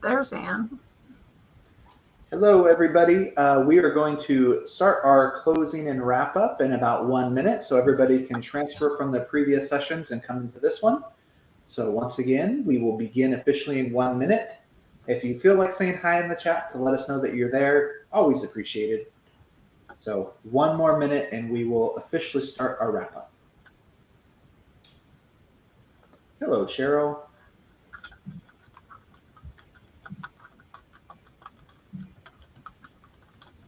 there's Anne. Hello, everybody. We are going to start our closing and wrap up in about 1 minute so everybody can transfer from the previous sessions and come into this one. So once again, we will begin officially in 1 minute. If you feel like saying hi in the chat to let us know that you're there, always appreciated. So 1 more minute and we will officially start our wrap up. Hello, Cheryl.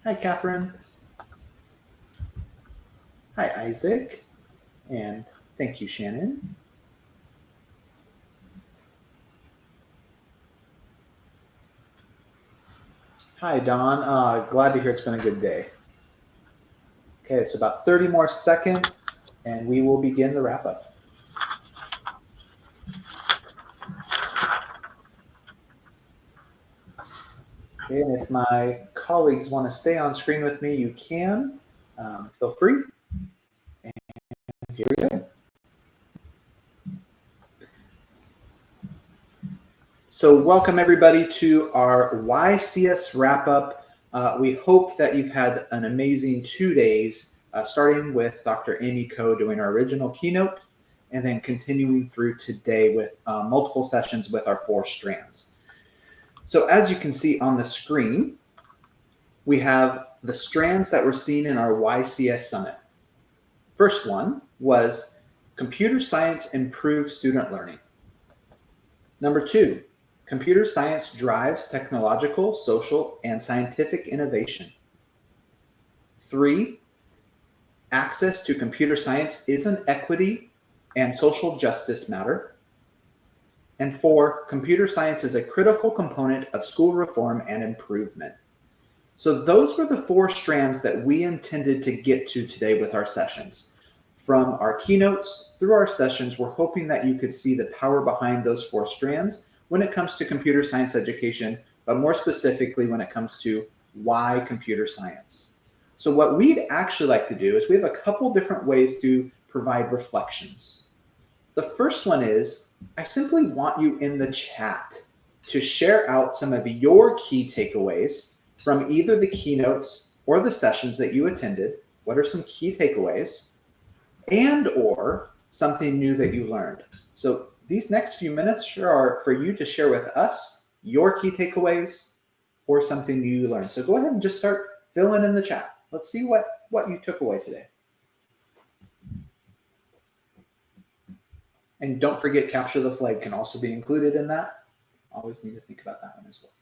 Hi, Catherine. Hi, Isaac. And thank you, Shannon. Hi, Don. Glad to hear it's been a good day. Okay, it's about 30 more seconds, and we will begin the wrap up. Okay, and if my colleagues want to stay on screen with me, you can. Feel free. And here we go. So welcome everybody to our YCS wrap up. We hope that you've had an amazing 2 days, starting with Dr. Amy Coe doing our original keynote, and then continuing through today with multiple sessions with our 4 strands. So as you can see on the screen, we have the strands that were seen in our YCS Summit. First one was computer science improves student learning. Number 2, computer science drives technological, social, and scientific innovation. 3, access to computer science is an equity and social justice matter. And 4, computer science is a critical component of school reform and improvement. So those were the 4 strands that we intended to get to today with our sessions. From our keynotes through our sessions, we're hoping that you could see the power behind those 4 strands when it comes to computer science education, but more specifically when it comes to why computer science. So what we'd actually like to do is we have a couple different ways to provide reflections. The first one is, I simply want you in the chat to share out some of your key takeaways from either the keynotes or the sessions that you attended. What are some key takeaways? And or something new that you learned. So these next few minutes are for you to share with us your key takeaways or something new you learned. So go ahead and just start filling in the chat. Let's see what you took away today. And don't forget, capture the flag can also be included in that. Always need to think about that one as well.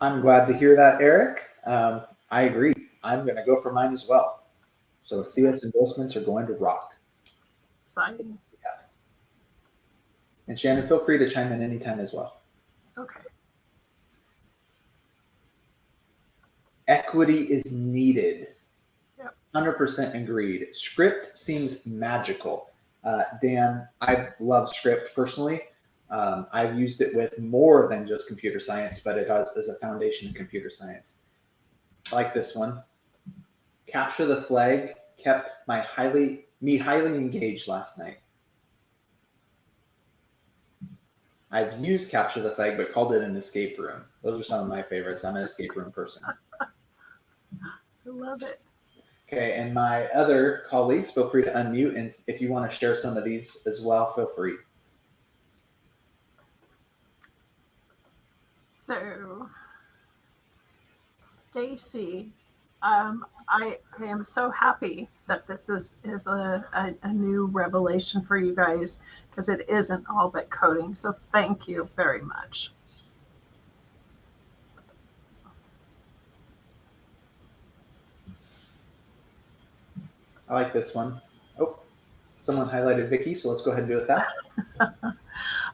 I'm glad to hear that, Eric. I agree. I'm going to go for mine as well. So CS endorsements are going to rock. Exciting. Yeah. And Shannon, feel free to chime in anytime as well. Okay. Equity is needed. Yep. 100% agreed. Script seems magical. Dan, I love script personally. I've used it with more than just computer science, but it has as a foundation in computer science. I like this one. Capture the flag kept me highly engaged last night. I've used capture the flag, but called it an escape room. Those are some of my favorites. I'm an escape room person. I love it. Okay, and my other colleagues, feel free to unmute, and if you want to share some of these as well, feel free. So, Stacy, I am so happy that this is a new revelation for you guys, because it isn't all but coding. So thank you very much. I like this one. Oh, someone highlighted Vicky, so let's go ahead and do it with that.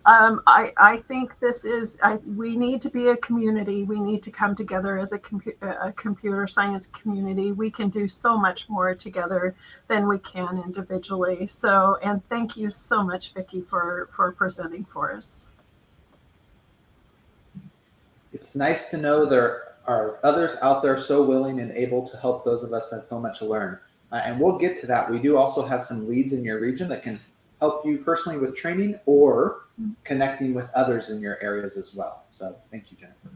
I think this is, we need to be a community. We need to come together as a computer science community. We can do so much more together than we can individually. So, and thank you so much, Vicki, for presenting for us. It's nice to know there are others out there so willing and able to help those of us that so much to learn. And we'll get to that. We do also have some leads in your region that can help you personally with training or connecting with others in your areas as well. So thank you, Jennifer.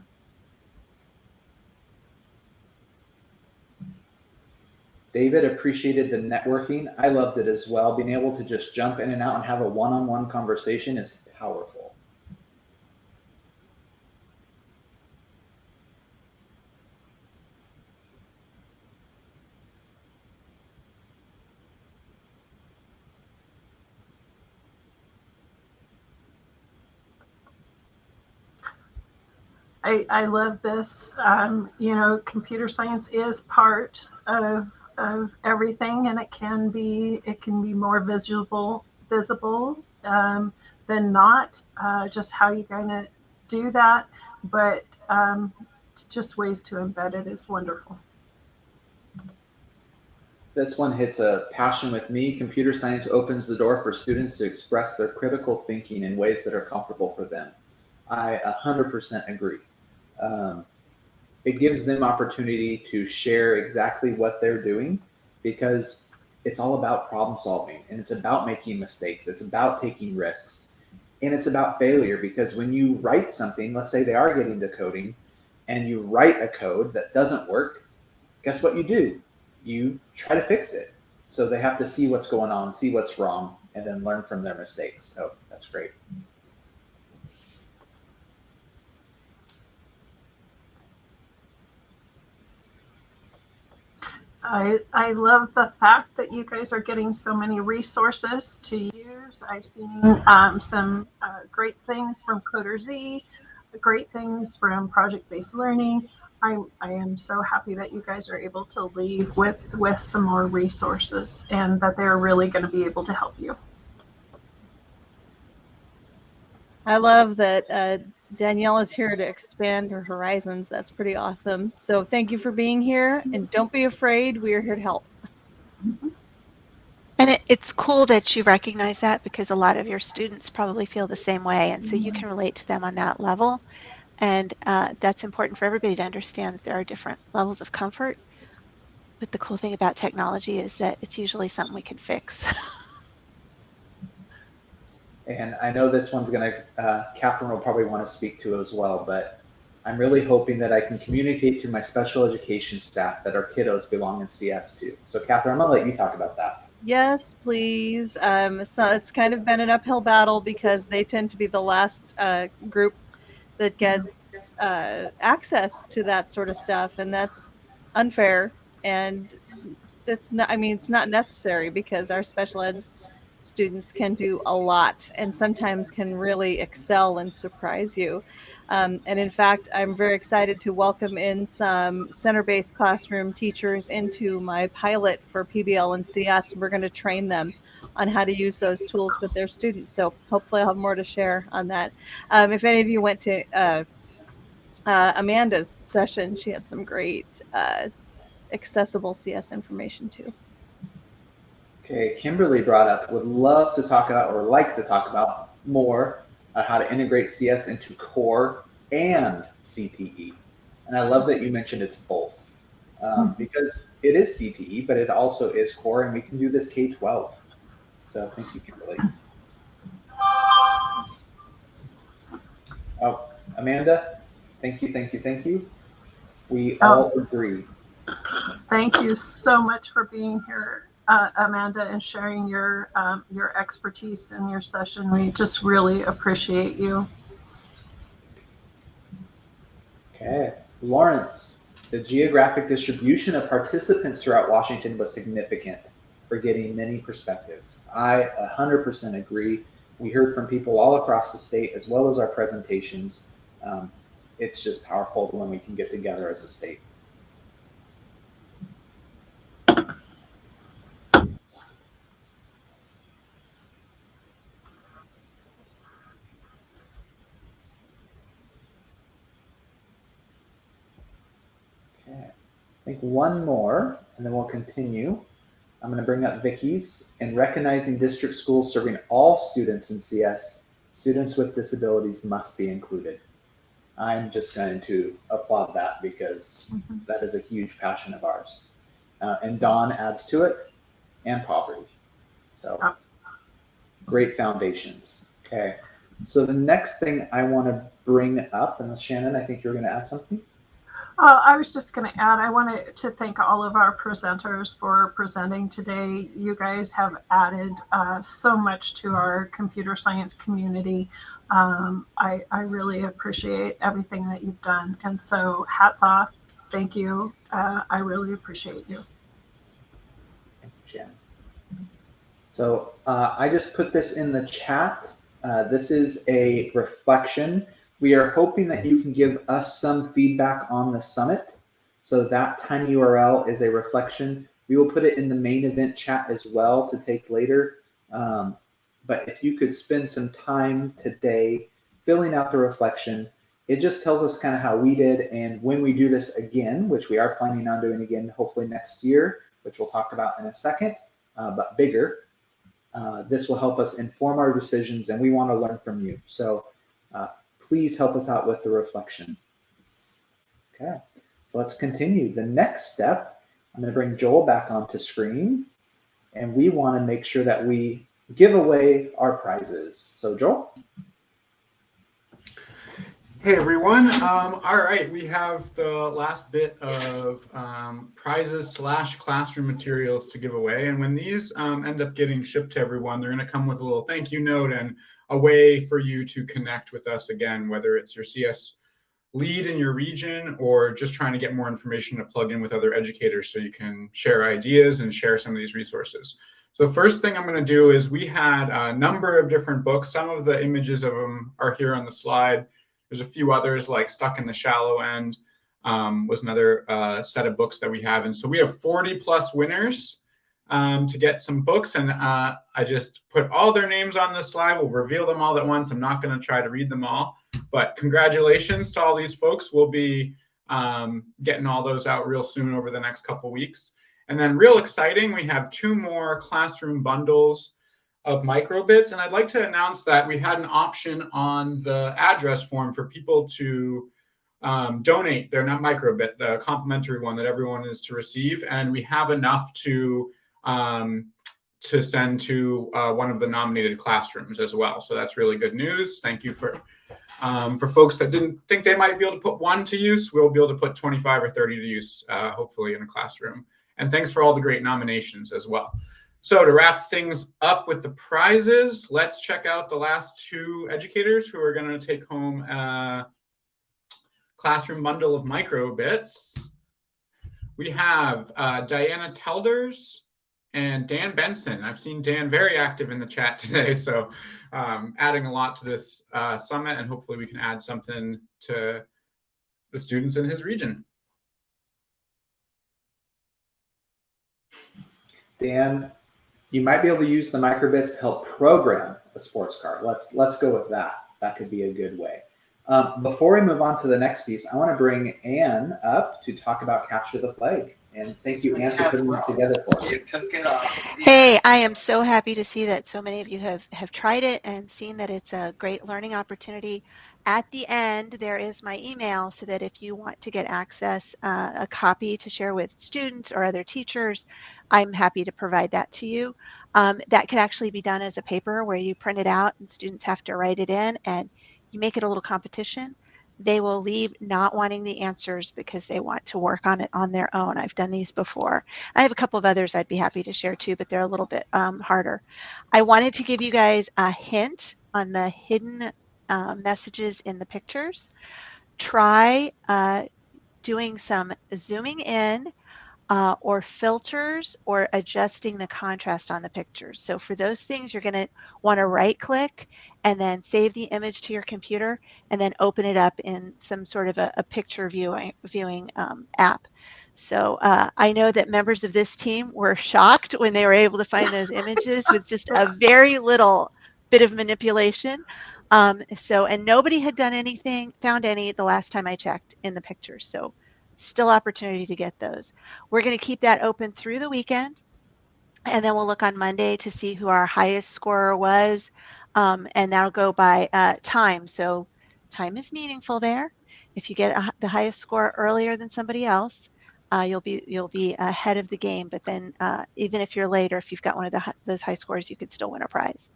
David appreciated the networking. I loved it as well. Being able to just jump in and out and have a one-on-one conversation is powerful. I love this. You know, computer science is part of everything, and it can be more visible than not. Just how you're going to do that, but just ways to embed it is wonderful. This one hits a passion with me. Computer science opens the door for students to express their critical thinking in ways that are comfortable for them. I 100% agree. Um, it gives them opportunity to share exactly what they're doing because it's all about problem solving and it's about making mistakes. It's about taking risks and it's about failure because when you write something, let's say they are getting to coding and you write a code that doesn't work, guess what you do? You try to fix it. So they have to see what's going on, see what's wrong, and then learn from their mistakes. So that's great. I love the fact that you guys are getting so many resources to use. I've seen some great things from Coder Z, great things from project based learning. I am so happy that you guys are able to leave with some more resources and that they're really going to be able to help you. I love that Danielle is here to expand her horizons. That's pretty awesome. So thank you for being here, and don't be afraid. We are here to help. And it's cool that you recognize that because a lot of your students probably feel the same way. And so you can relate to them on that level. And that's important for everybody to understand that there are different levels of comfort. But the cool thing about technology is that it's usually something we can fix. And I know this one's going to, Catherine will probably want to speak to as well, but I'm really hoping that I can communicate to my special education staff that our kiddos belong in CS too. So, Catherine, I'm going to let you talk about that. Yes, please. So it's kind of been an uphill battle because they tend to be the last group that gets access to that sort of stuff, and that's unfair. And it's not. I mean, it's not necessary because our special ed students can do a lot and sometimes can really excel and surprise you. And in fact, I'm very excited to welcome in some center-based classroom teachers into my pilot for PBL and CS. We're going to train them on how to use those tools with their students. So hopefully I'll have more to share on that. If any of you went to Amanda's session, she had some great accessible CS information too. Okay, Kimberly brought up, would love to talk about or like to talk about more how to integrate CS into core and CTE. And I love that you mentioned it's both because it is CTE, but it also is core, and we can do this K-12. So thank you, Kimberly. Oh, Amanda, thank you, thank you, thank you. We all agree. Thank you so much for being here, Amanda, and sharing your expertise in your session. We just really appreciate you. Okay, Lawrence, the geographic distribution of participants throughout Washington was significant for getting many perspectives. I 100% agree. We heard from people all across the state as well as our presentations. It's just powerful when we can get together as a state. think one more, and then we'll continue. I'm going to bring up Vicky's. In recognizing district schools serving all students in CS, students with disabilities must be included. I'm just going to applaud that because that is a huge passion of ours. And Dawn adds to it, and poverty. So great foundations. Okay. So the next thing I want to bring up, and Shannon, I think you're going to add something. I was just going to add, I wanted to thank all of our presenters for presenting today. You guys have added so much to our computer science community. I really appreciate everything that you've done. And so hats off. Thank you. I really appreciate you. Thank you, Shannon. So I just put this in the chat. This is a reflection. We are hoping that you can give us some feedback on the summit. So that tiny URL is a reflection. We will put it in the main event chat as well to take later. But if you could spend some time today filling out the reflection, it just tells us kind of how we did. And when we do this again, which we are planning on doing again, hopefully next year, which we'll talk about in a second, but bigger, this will help us inform our decisions, and we want to learn from you. So please help us out with the reflection. Okay, so let's continue. The next step, I'm going to bring Joel back onto screen, and we want to make sure that we give away our prizes. So Joel? Hey everyone. All right, we have the last bit of prizes / classroom materials to give away. And when these end up getting shipped to everyone, they're going to come with a little thank you note and a way for you to connect with us again, whether it's your CS lead in your region or just trying to get more information to plug in with other educators so you can share ideas and share some of these resources. So first thing I'm going to do is we had a number of different books. Some of the images of them are here on the slide. There's a few others like Stuck in the Shallow End was another set of books that we have. And so we have 40 plus winners to get some books. And I just put all their names on this slide. We'll reveal them all at once. I'm not going to try to read them all. But congratulations to all these folks. We'll be getting all those out real soon over the next couple weeks. And then real exciting, we have 2 more classroom bundles of microbits. And I'd like to announce that we had an option on the address form for people to donate their microbit, the complimentary one that everyone is to receive. And we have enough to send to one of the nominated classrooms as well. So that's really good news. Thank you for folks that didn't think they might be able to put 1 to use. We'll be able to put 25 or 30 to use, hopefully in a classroom. And thanks for all the great nominations as well. So to wrap things up with the prizes, let's check out the last 2 educators who are going to take home a classroom bundle of microbits. We have Diana Telders and Dan Benson. I've seen Dan very active in the chat today, so adding a lot to this summit, and hopefully we can add something to the students in his region. Dan, you might be able to use the microbits to help program a sports car. Let's go with that. That could be a good way. Before we move on to the next piece, I want to bring Anne up to talk about Capture the Flag. And thank you, Anne, for putting it together for us. Hey, I am so happy to see that so many of you have tried it and seen that it's a great learning opportunity. At the end, there is my email so that if you want to get access, a copy to share with students or other teachers, I'm happy to provide that to you. That could actually be done as a paper where you print it out and students have to write it in, and you make it a little competition. They will leave not wanting the answers because they want to work on it on their own. I've done these before. I have a couple of others I'd be happy to share too, but they're a little bit harder. I wanted to give you guys a hint on the hidden messages in the pictures. Try doing some zooming in or filters or adjusting the contrast on the pictures. So for those things, you're going to want to right click and then save the image to your computer and then open it up in some sort of a picture viewing app. So I know that members of this team were shocked when they were able to find those images with just a very little bit of manipulation. And nobody had done anything, found any the last time I checked in the pictures. So still opportunity to get those. We're going to keep that open through the weekend. And then we'll look on Monday to see who our highest scorer was. And that'll go by time. So time is meaningful there. If you get the highest score earlier than somebody else, you'll be ahead of the game. But then even if you're later, if you've got one of those high scores, you could still win a prize.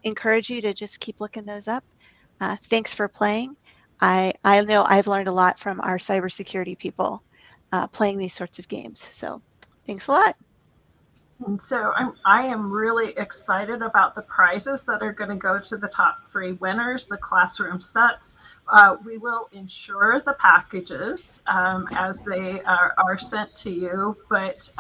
Encourage you to just keep looking those up. Thanks for playing. I know I've learned a lot from our cybersecurity people playing these sorts of games. So thanks a lot. And so I am really excited about the prizes that are going to go to the top 3 winners, the classroom sets. We will insure the packages as they are sent to you, but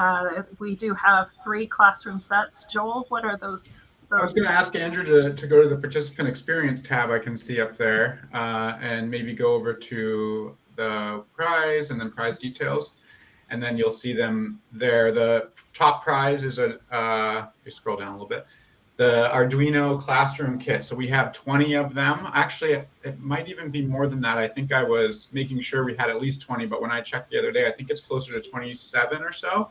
we do have 3 classroom sets. Joel, what are those? I was going to ask Andrew to go to the participant experience tab I can see up there and maybe go over to the prize and then prize details. And then you'll see them there. The top prize is you scroll down a little bit, the Arduino classroom kit. So we have 20 of them. Actually, it might even be more than that. I think I was making sure we had at least 20, but when I checked the other day, I think it's closer to 27 or so.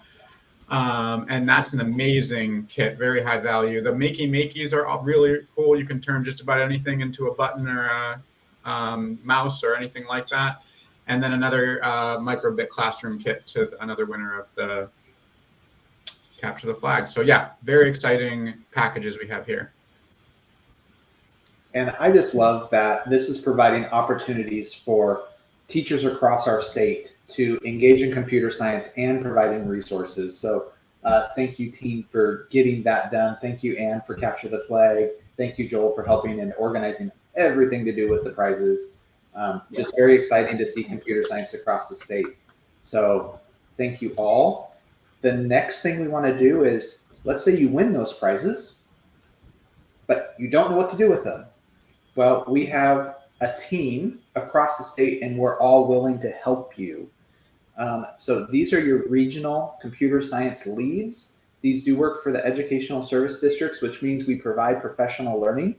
And that's an amazing kit, very high value. The Makeys are all really cool. You can turn just about anything into a button or a mouse or anything like that. And then another microbit classroom kit to another winner of the Capture the Flag. So yeah, very exciting packages we have here. And I just love that this is providing opportunities for teachers across our state to engage in computer science and providing resources. So thank you, team, for getting that done. Thank you, Anne, for Capture the Flag. Thank you, Joel, for helping and organizing everything to do with the prizes. Just very exciting to see computer science across the state. So thank you all. The next thing we want to do is, let's say you win those prizes, but you don't know what to do with them. Well, we have a team across the state, and we're all willing to help you. So these are your regional computer science leads. These do work for the educational service districts, which means we provide professional learning.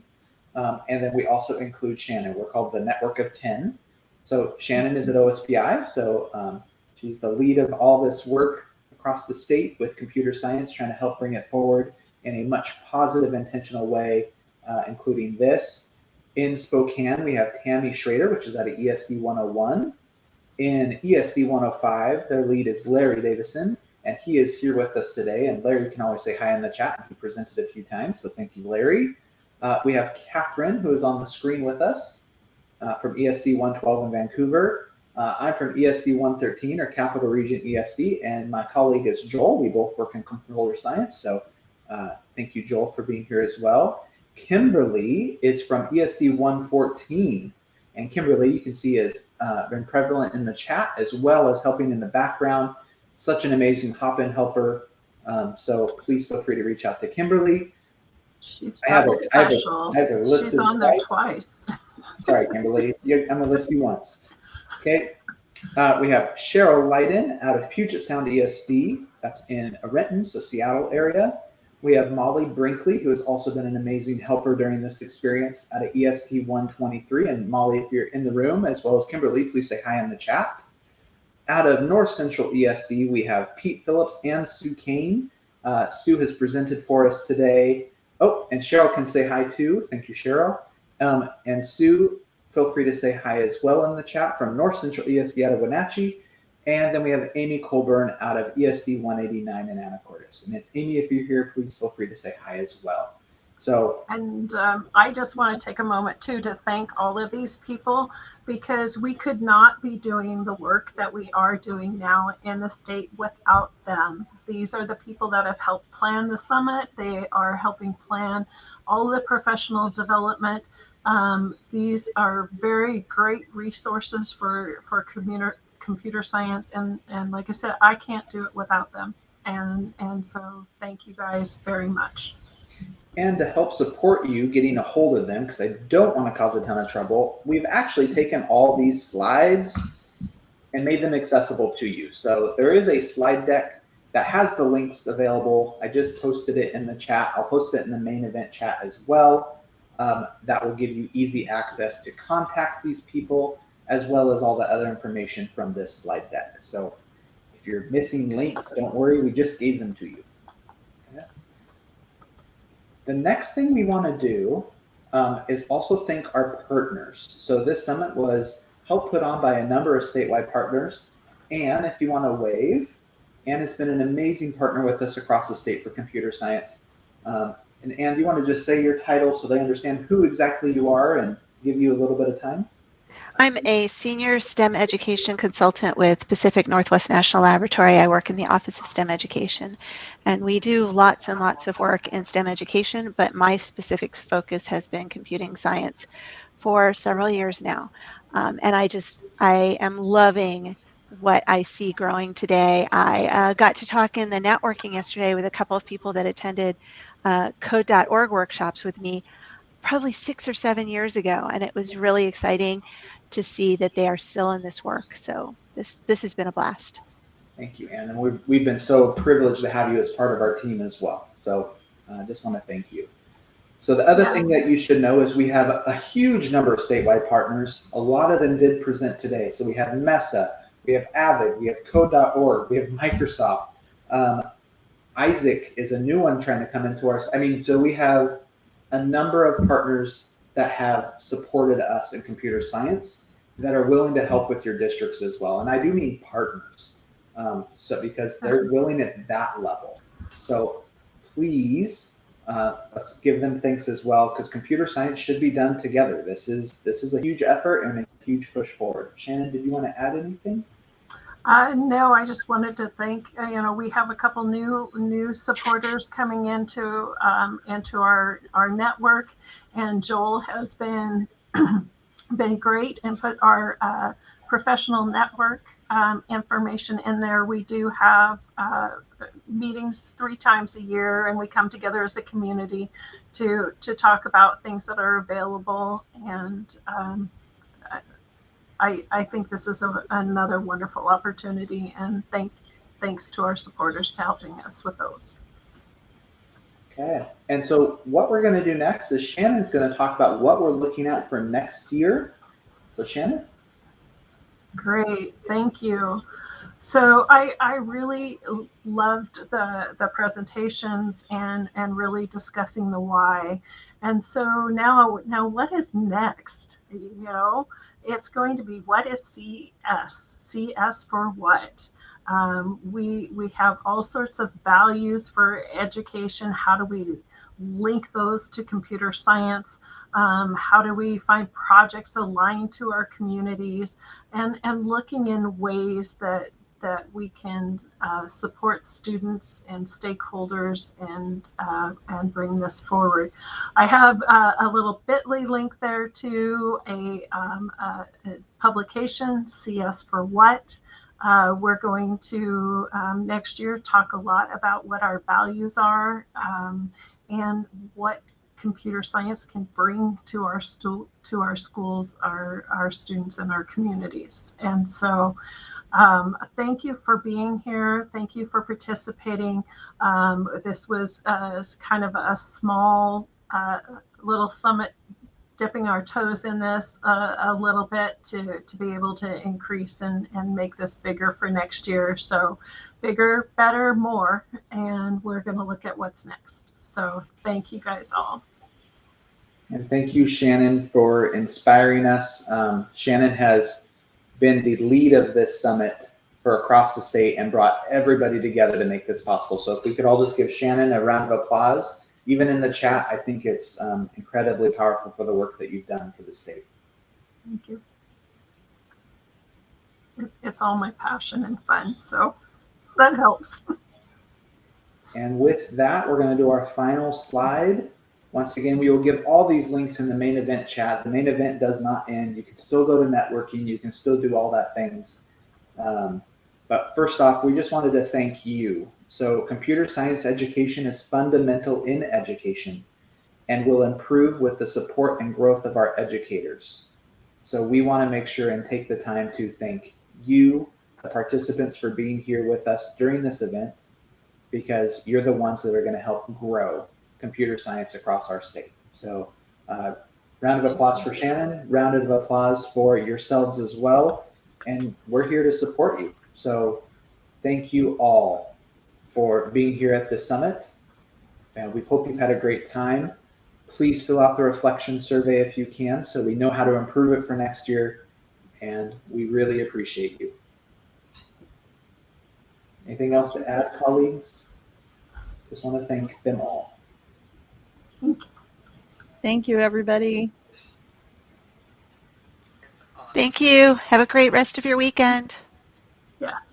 And then we also include Shannon. We're called the Network of 10. So Shannon is at OSPI. So she's the lead of all this work across the state with computer science, trying to help bring it forward in a much positive, intentional way, including this. In Spokane, we have Tammy Schrader, which is out of ESD 101. In ESD 105, their lead is Larry Davison, and he is here with us today. And Larry can always say hi in the chat. He presented a few times, so thank you, Larry. We have Catherine, who is on the screen with us from ESD 112 in Vancouver. I'm from ESD 113, or Capital Region ESD, and my colleague is Joel. We both work in computer science, so thank you, Joel, for being here as well. Kimberly is from ESD 114, and Kimberly, you can see, has been prevalent in the chat as well as helping in the background. Such an amazing hop-in helper. So please feel free to reach out to Kimberly. She's double special. She's on there twice. Sorry, Kimberly. I'm going to list you once. Okay. We have Cheryl Leiden out of Puget Sound ESD. That's in Renton, so Seattle area. We have Molly Brinkley, who has also been an amazing helper during this experience out of EST 123. And Molly, if you're in the room, as well as Kimberly, please say hi in the chat. Out of North Central ESD, we have Pete Phillips and Sue Kane. Sue has presented for us today. Oh, and Cheryl can say hi too. Thank you, Cheryl. And Sue, feel free to say hi as well in the chat from North Central ESD out of Wenatchee. And then we have Amy Colburn out of ESD 189 in Anacortes. And if Amy, if you're here, please feel free to say hi as well. So, and I just want to take a moment too to thank all of these people, because we could not be doing the work that we are doing now in the state without them. These are the people that have helped plan the summit. They are helping plan all the professional development. These are very great resources for computer science, and like I said, I can't do it without them. And so thank you guys very much. And to help support you getting a hold of them, because I don't want to cause a ton of trouble, we've actually taken all these slides and made them accessible to you. So there is a slide deck that has the links available. I just posted it in the chat. I'll post it in the main event chat as well. That will give you easy access to contact these people, as well as all the other information from this slide deck. So if you're missing links, don't worry, we just gave them to you. Okay. The next thing we want to do is also thank our partners. So this summit was helped put on by a number of statewide partners. And if you want to wave, Anne has been an amazing partner with us across the state for computer science. And Anne, do you want to just say your title so they understand who exactly you are and give you a little bit of time? I'm a senior STEM education consultant with Pacific Northwest National Laboratory. I work in the Office of STEM Education, and we do lots and lots of work in STEM education, but my specific focus has been computing science for several years now. And I am loving what I see growing today. I got to talk in the networking yesterday with a couple of people that attended code.org workshops with me probably 6 or 7 years ago, and it was really exciting to see that they are still in this work. So this has been a blast. Thank you, Anne. And we've been so privileged to have you as part of our team as well. So I just want to thank you. So the other thing that you should know is we have a huge number of statewide partners. A lot of them did present today. So we have MESA, we have Avid, we have Code.org, we have Microsoft. Isaac is a new one trying to come into our. So we have a number of partners that have supported us in computer science that are willing to help with your districts as well. And I do mean partners, so because they're willing at that level. So please, let's give them thanks as well, because computer science should be done together. This is a huge effort and a huge push forward. Shannon, did you want to add anything? No, I just wanted to thank, we have a couple new supporters coming into our network, and Joel has been great and put our professional network information in there. We do have meetings 3 times a year, and we come together as a community to talk about things that are available. And I think this is another wonderful opportunity, and thanks to our supporters to helping us with those. Okay, and so what we're going to do next is Shannon's going to talk about what we're looking at for next year. So Shannon? Great, thank you. So I really loved the presentations and really discussing the why. And so now what is next? It's going to be, what is CS? CS for what? We have all sorts of values for education. How do we link those to computer science? How do we find projects aligned to our communities, and looking in ways that we can support students and stakeholders and bring this forward. I have a little bit.ly link there to a publication, CS for What. We're going to next year talk a lot about what our values are and what computer science can bring to our schools, our students, and our communities. And so thank you for being here. Thank you for participating. This was kind of a small little summit, dipping our toes in this a little bit to be able to increase and make this bigger for next year. So bigger, better, more, and we're going to look at what's next. So thank you guys all. And thank you, Shannon, for inspiring us. Shannon has been the lead of this summit for across the state and brought everybody together to make this possible. So if we could all just give Shannon a round of applause, even in the chat, I think it's incredibly powerful for the work that you've done for the state. Thank you. It's all my passion and fun, so that helps. And with that, we're going to do our final slide. Once again, we will give all these links in the main event chat. The main event does not end. You can still go to networking. You can still do all that things. But first off, we just wanted to thank you. So computer science education is fundamental in education and will improve with the support and growth of our educators. So we want to make sure and take the time to thank you, the participants, for being here with us during this event, because you're the ones that are going to help grow computer science across our state. So Round of applause for Shannon. Round of applause for yourselves as well. And we're here to support you. So thank you all for being here at the summit. And we hope you've had a great time. Please fill out the reflection survey if you can, so we know how to improve it for next year. And we really appreciate you. Anything else to add, colleagues? Just want to thank them all. Thank you, everybody. Thank you. Have a great rest of your weekend. Yes.